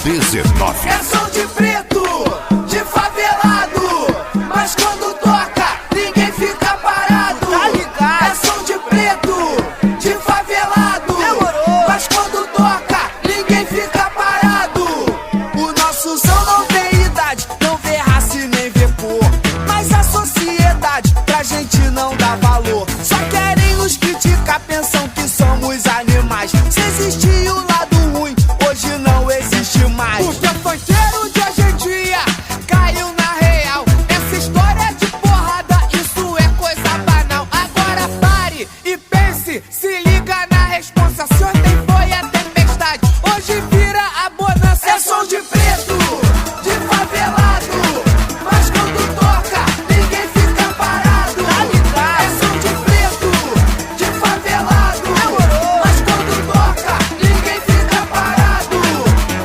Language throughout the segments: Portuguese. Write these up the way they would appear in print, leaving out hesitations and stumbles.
19. É som de preto, de favelado, mas quando toca, ninguém fica parado. Tá ligado? É som de preto, de favelado, Demorou. mas quando toca, ninguém fica parado. O nosso som não tem idade, não vê raça e nem vê cor. Mas a sociedade pra gente não dá valor. Só querem nos criticar, pensam que somos animais. Se existia o lado ruim, hoje não existe mais. Porque o funkeiro de hoje em dia caiu na real. Essa história de porrada, isso é coisa banal. Agora pare e pense, se liga na responsa. Se ontem foi a tempestade, hoje vira a bonança. É som de preto, de favelado, mas quando toca, ninguém fica parado. Tá ligado? É som de preto, de favelado, Demorou. mas quando toca, ninguém fica parado.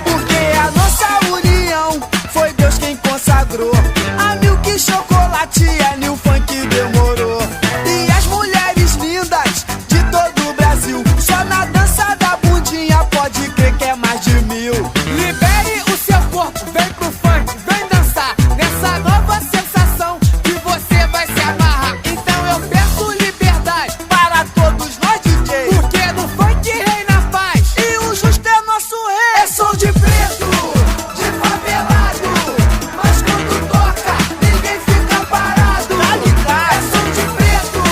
Porque a nossa união foi Deus quem consagrou. A Milk Chocolate é New Funk demorou. E as mulheres lindas de todo o Brasil, só na dança da bundinha pode crer que é mais de 1000. Libere o seu corpo, vem pro funk, vem dançar nessa nova sensação que você vai se amarrar. Então eu peço liberdade, Para todos nós DJs, porque no funk reina a paz. e o justo é nosso rei. É som de preto, de favelado, mas quando toca, ninguém fica parado. Tá ligado? É som de preto,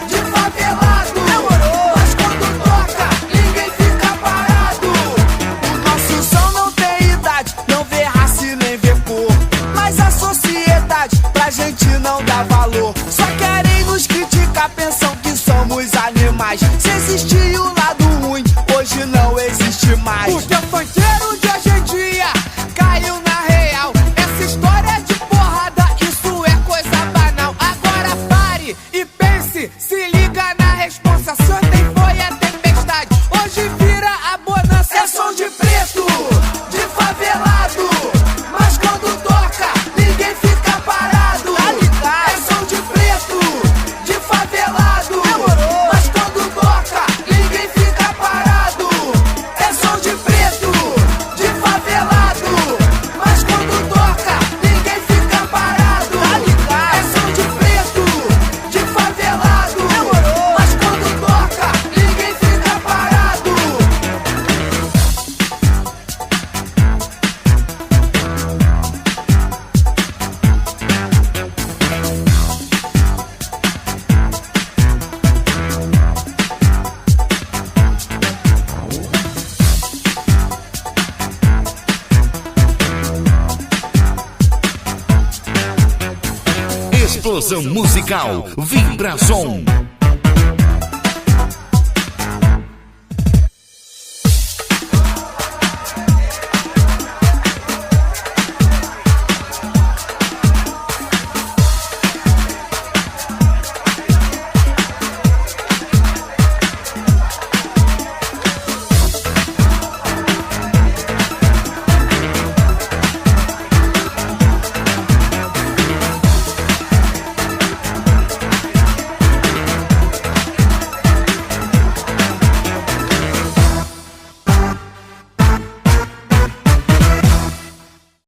de favelado, Demorou. mas quando toca, ninguém fica parado. O nosso som não tem idade, não vê raça e nem vê cor. Mas a sociedade pra gente não dá valor. Só querem nos criticar, pensam que somos animais. Se existia o lado ruim, hoje não existe mais. Porque o funkeiro de hoje em dia caiu na real. Essa história de porrada, isso é coisa banal. Agora pare e pense, se liga na responsa. Se ontem foi a tempestade, hoje vira a bonança. É som de preto, de favelado, mas quando toca, ninguém fica parado. Tá ligado? É som de preto, de favelado, Demorou. mas quando toca, ninguém fica parado. É som de preto, de favelado, mas quando toca, ninguém fica parado. Tá ligado? É som de preto, de favelado, Demorou. mas quando toca, ninguém fica parado. Explosão musical, Vibração.